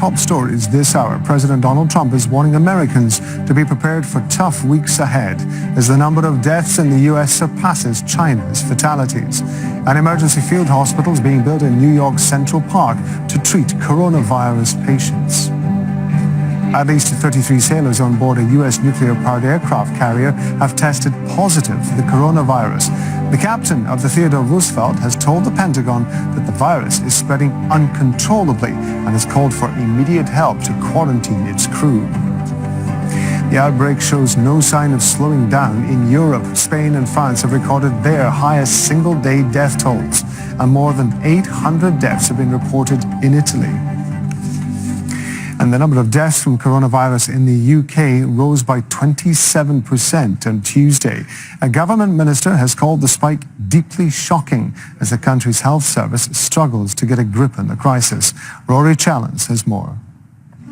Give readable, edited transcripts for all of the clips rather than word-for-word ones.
top stories this hour. President Donald Trump is warning Americans to be prepared for tough weeks ahead as the number of deaths in the U.S. surpasses China's fatalities. An emergency field hospital is being built in New York's Central Park to treat coronavirus patients. At least 33 sailors on board a U.S. nuclear-powered aircraft carrier have tested positive for the coronavirus. The captain of the Theodore Roosevelt has told the Pentagon that the virus is spreading uncontrollably and has called for immediate help to quarantine its crew. The outbreak shows no sign of slowing down in Europe. Spain and France have recorded their highest single-day death tolls, and more than 800 deaths have been reported in Italy. And the number of deaths from coronavirus in the UK rose by 27% on Tuesday. A government minister has called the spike deeply shocking as the country's health service struggles to get a grip on the crisis. Rory Challens has more.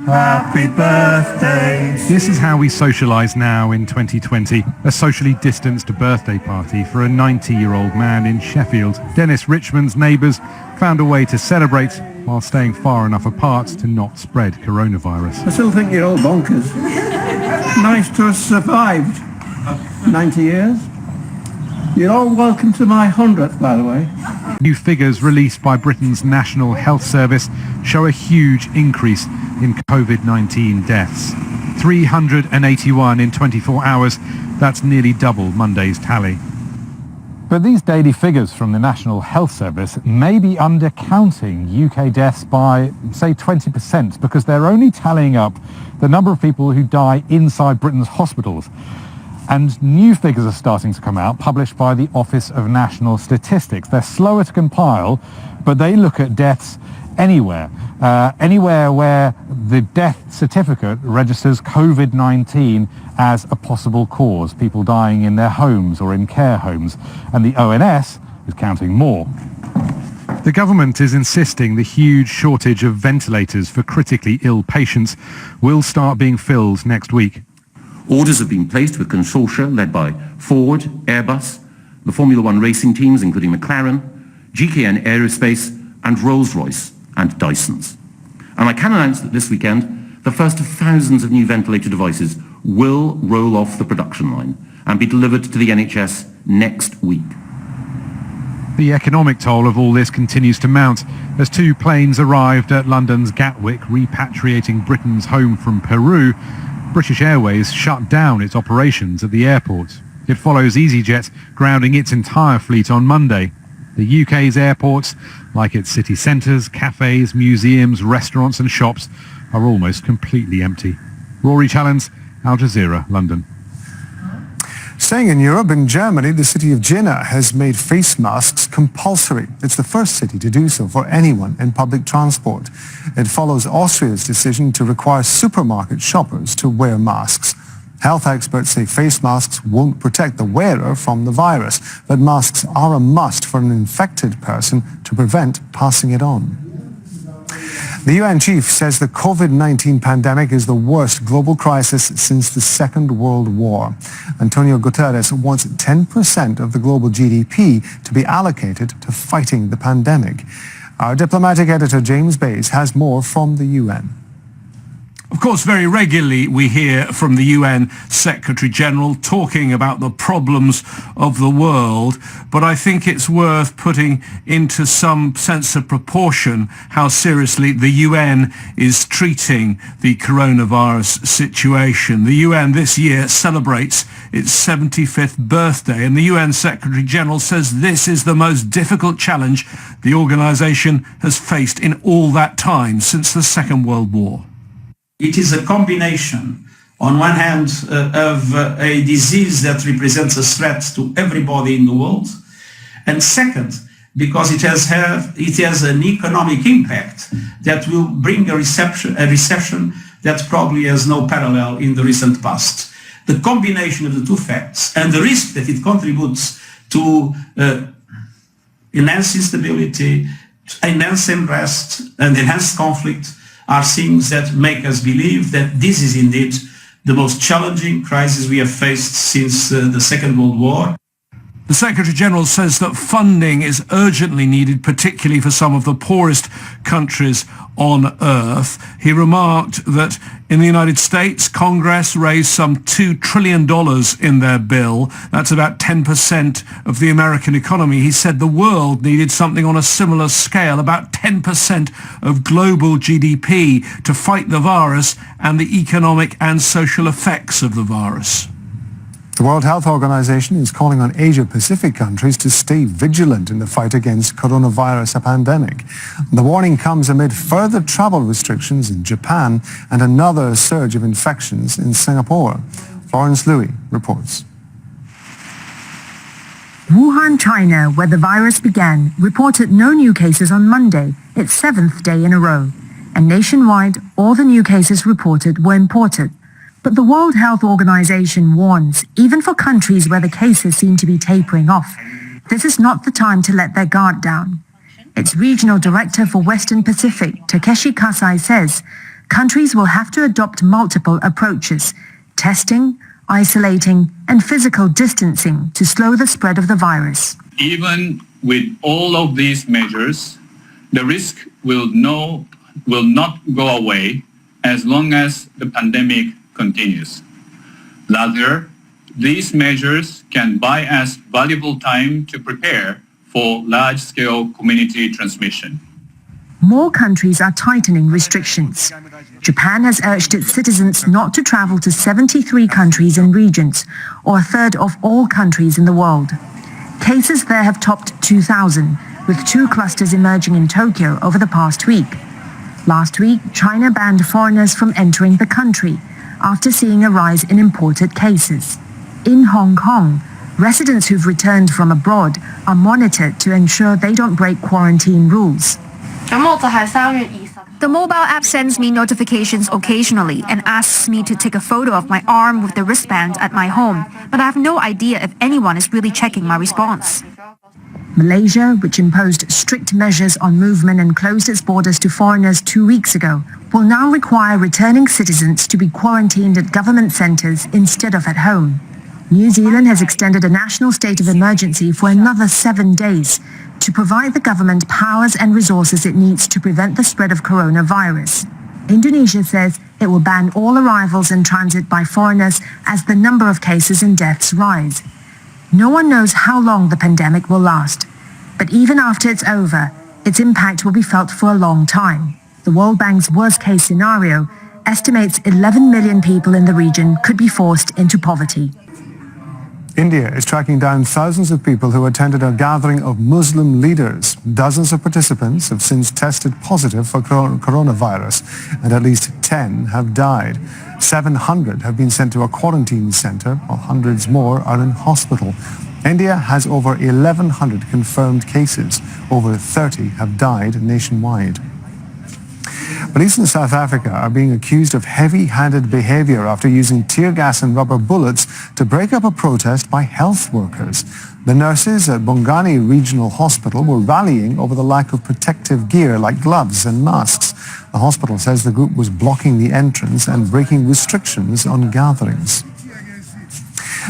Happy birthday. This is how we socialise now in 2020. A socially distanced birthday party for a 90-year-old man in Sheffield. Dennis Richmond's neighbours found a way to celebrate while staying far enough apart to not spread coronavirus. I still think you're all bonkers. Nice to have survived 90 years. You're all welcome to my 100th, by the way. New figures released by Britain's National Health Service show a huge increase in COVID-19 deaths. 381 in 24 hours. That's nearly double Monday's tally. But these daily figures from the National Health Service may be undercounting UK deaths by, say, 20% because they're only tallying up the number of people who die inside Britain's hospitals. And new figures are starting to come out, published by the Office of National Statistics. They're slower to compile, but they look at deaths anywhere where the death certificate registers COVID-19 as a possible cause, people dying in their homes or in care homes. And the ONS is counting more. The government is insisting the huge shortage of ventilators for critically ill patients will start being filled next week. Orders have been placed with consortia led by Ford, Airbus, the Formula One racing teams including McLaren, GKN Aerospace and Rolls-Royce and Dyson's. And I can announce that this weekend the first of thousands of new ventilator devices will roll off the production line and be delivered to the NHS next week. The economic toll of all this continues to mount as 2 planes arrived at London's Gatwick repatriating Britons home from Peru. British Airways shut down its operations at the airport. It follows EasyJet grounding its entire fleet on Monday. The UK's airports, like its city centres, cafes, museums, restaurants and shops, are almost completely empty. Rory Challens, Al Jazeera, London. Staying in Europe, in Germany, the city of Jena has made face masks compulsory. It's the first city to do so for anyone in public transport. It follows Austria's decision to require supermarket shoppers to wear masks. Health experts say face masks won't protect the wearer from the virus, but masks are a must for an infected person to prevent passing it on. The UN chief says the COVID-19 pandemic is the worst global crisis since the Second World War. Antonio Guterres wants 10% of the global GDP to be allocated to fighting the pandemic. Our diplomatic editor James Bays has more from the UN. Of course, very regularly we hear from the UN Secretary-General talking about the problems of the world, but I think it's worth putting into some sense of proportion how seriously the UN is treating the coronavirus situation. The UN this year celebrates its 75th birthday, and the UN Secretary-General says this is the most difficult challenge the organisation has faced in all that time since the Second World War. It is a combination, on one hand, of a disease that represents a threat to everybody in the world, and second, because it has an economic impact that will bring a recession that probably has no parallel in the recent past. The combination of the two facts and the risk that it contributes to enhance instability, enhance unrest, and enhance conflict are things that make us believe that this is indeed the most challenging crisis we have faced since the Second World War. The Secretary-General says that funding is urgently needed, particularly for some of the poorest countries on earth. He remarked that in the United States, Congress raised some $2 trillion in their bill. That's about 10% of the American economy. He said the world needed something on a similar scale, about 10% of global GDP, to fight the virus and the economic and social effects of the virus. The World Health Organization is calling on Asia-Pacific countries to stay vigilant in the fight against coronavirus pandemic. The warning comes amid further travel restrictions in Japan and another surge of infections in Singapore. Florence Louis reports. Wuhan, China, where the virus began, reported no new cases on Monday, its 7th day in a row. And nationwide, all the new cases reported were imported. But the World Health Organization warns, even for countries where the cases seem to be tapering off, this is not the time to let their guard down. Its regional director for Western Pacific, Takeshi Kasai, says countries will have to adopt multiple approaches: testing, isolating, and physical distancing to slow the spread of the virus. Even with all of these measures, the risk will not go away as long as the pandemic continues. Rather, these measures can buy us valuable time to prepare for large-scale community transmission. More countries are tightening restrictions. Japan has urged its citizens not to travel to 73 countries and regions, or a third of all countries in the world. Cases there have topped 2,000, with 2 clusters emerging in Tokyo over the past week. Last week, China banned foreigners from entering the country after seeing a rise in imported cases. In Hong Kong, residents who've returned from abroad are monitored to ensure they don't break quarantine rules. The mobile app sends me notifications occasionally and asks me to take a photo of my arm with the wristband at my home, but I have no idea if anyone is really checking my response. Malaysia, which imposed strict measures on movement and closed its borders to foreigners 2 weeks ago, will now require returning citizens to be quarantined at government centres instead of at home. New Zealand has extended a national state of emergency for another 7 days to provide the government powers and resources it needs to prevent the spread of coronavirus. Indonesia says it will ban all arrivals and transit by foreigners as the number of cases and deaths rise. No one knows how long the pandemic will last, but even after it's over, its impact will be felt for a long time. The World Bank's worst-case scenario estimates 11 million people in the region could be forced into poverty. India is tracking down thousands of people who attended a gathering of Muslim leaders. Dozens of participants have since tested positive for coronavirus, and at least 10 have died. 700 have been sent to a quarantine center, while hundreds more are in hospital. India has over 1,100 confirmed cases. Over 30 have died nationwide. Police in South Africa are being accused of heavy-handed behavior after using tear gas and rubber bullets to break up a protest by health workers. The nurses at Bongani Regional Hospital were rallying over the lack of protective gear like gloves and masks. The hospital says the group was blocking the entrance and breaking restrictions on gatherings.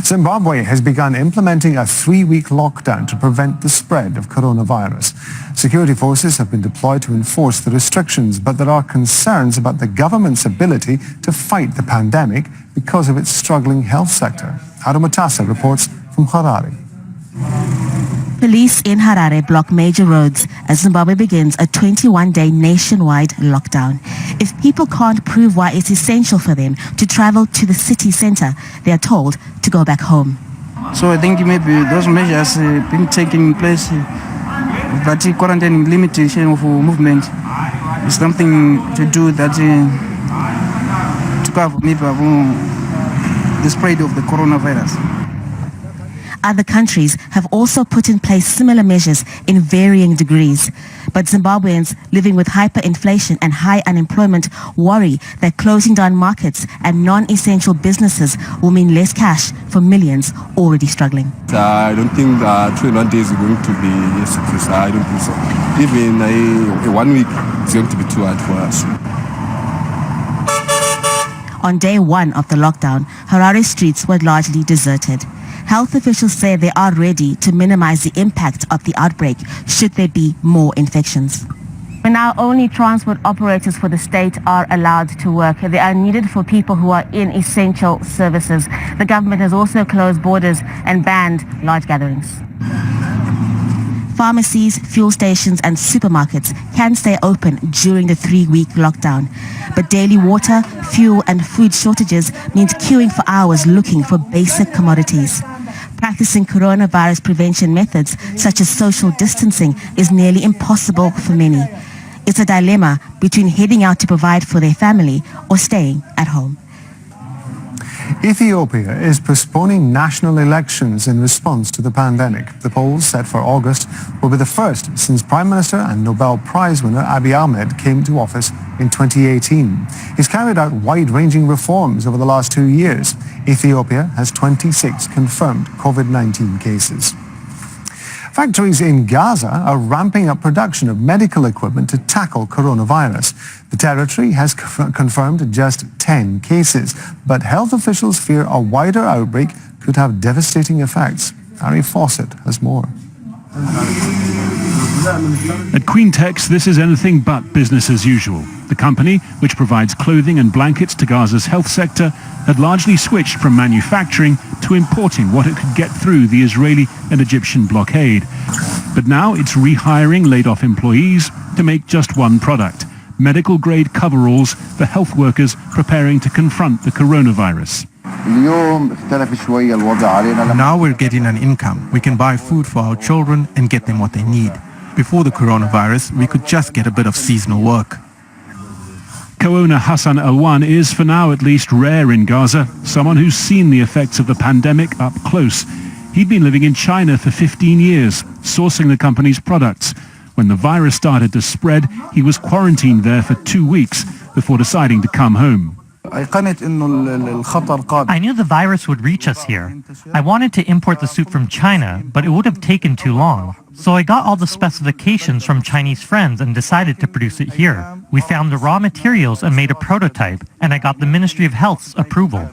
Zimbabwe has begun implementing a 3-week lockdown to prevent the spread of coronavirus. Security forces have been deployed to enforce the restrictions, but there are concerns about the government's ability to fight the pandemic because of its struggling health sector. Harumutasa reports from Harare. Police in Harare block major roads as Zimbabwe begins a 21-day nationwide lockdown. If people can't prove why it's essential for them to travel to the city center, they are told to go back home. So I think maybe those measures being taken in place, that quarantine limitation of movement is something to do that to cover maybe the spread of the coronavirus. Other countries have also put in place similar measures in varying degrees. But Zimbabweans living with hyperinflation and high unemployment worry that closing down markets and non-essential businesses will mean less cash for millions already struggling. I don't think 21 days is going to be a success. I don't think so. Even 1 week is going to be too hard for us. On day 1 of the lockdown, Harare streets were largely deserted. Health officials say they are ready to minimize the impact of the outbreak should there be more infections. Now only transport operators for the state are allowed to work. They are needed for people who are in essential services. The government has also closed borders and banned large gatherings. Pharmacies, fuel stations and supermarkets can stay open during the 3-week lockdown. But daily water, fuel and food shortages means queuing for hours looking for basic commodities. Practicing coronavirus prevention methods such as social distancing is nearly impossible for many. It's a dilemma between heading out to provide for their family or staying at home. Ethiopia is postponing national elections in response to the pandemic. The polls set for August will be the first since Prime Minister and Nobel Prize winner Abiy Ahmed came to office in 2018. He's carried out wide-ranging reforms over the last 2 years. Ethiopia has 26 confirmed COVID-19 cases. Factories in Gaza are ramping up production of medical equipment to tackle coronavirus. The territory has confirmed just 10 cases, but health officials fear a wider outbreak could have devastating effects. Harry Fawcett has more. At Queentex, this is anything but business as usual. The company, which provides clothing and blankets to Gaza's health sector, had largely switched from manufacturing to importing what it could get through the Israeli and Egyptian blockade. But now it's rehiring laid-off employees to make just one product, medical-grade coveralls for health workers preparing to confront the coronavirus. Now we're getting an income. We can buy food for our children and get them what they need. Before the coronavirus, we could just get a bit of seasonal work. Co-owner Hassan Alwan is, for now at least, rare in Gaza, someone who's seen the effects of the pandemic up close. He'd been living in China for 15 years, sourcing the company's products. When the virus started to spread, he was quarantined there for 2 weeks before deciding to come home. I knew the virus would reach us here. I wanted to import the suit from China, but it would have taken too long. So I got all the specifications from Chinese friends and decided to produce it here. We found the raw materials and made a prototype, and I got the Ministry of Health's approval.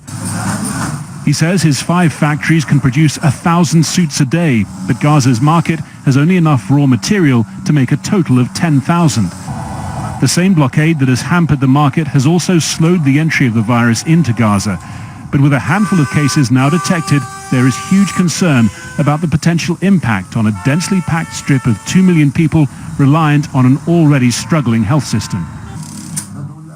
He says his 5 factories can produce 1,000 suits a day, but Gaza's market has only enough raw material to make a total of 10,000. The same blockade that has hampered the market has also slowed the entry of the virus into Gaza. But with a handful of cases now detected, there is huge concern about the potential impact on a densely packed strip of 2 million people reliant on an already struggling health system.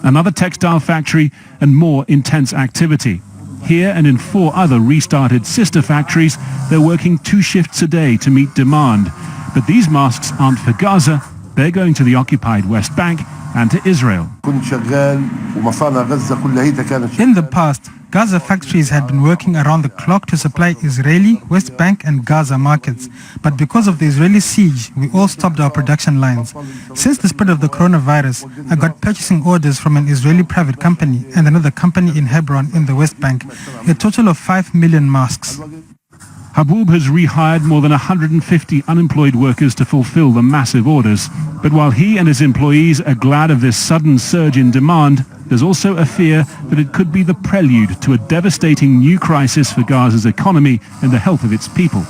Another textile factory and more intense activity. Here and in 4 other restarted sister factories, they're working 2 shifts a day to meet demand. But these masks aren't for Gaza, they're going to the occupied West Bank and to Israel. In the past, Gaza factories had been working around the clock to supply Israeli, West Bank and Gaza markets. But because of the Israeli siege, we all stopped our production lines. Since the spread of the coronavirus, I got purchasing orders from an Israeli private company and another company in Hebron in the West Bank, a total of 5 million masks. Haboob has rehired more than 150 unemployed workers to fulfill the massive orders. But while he and his employees are glad of this sudden surge in demand, there's also a fear that it could be the prelude to a devastating new crisis for Gaza's economy and the health of its people.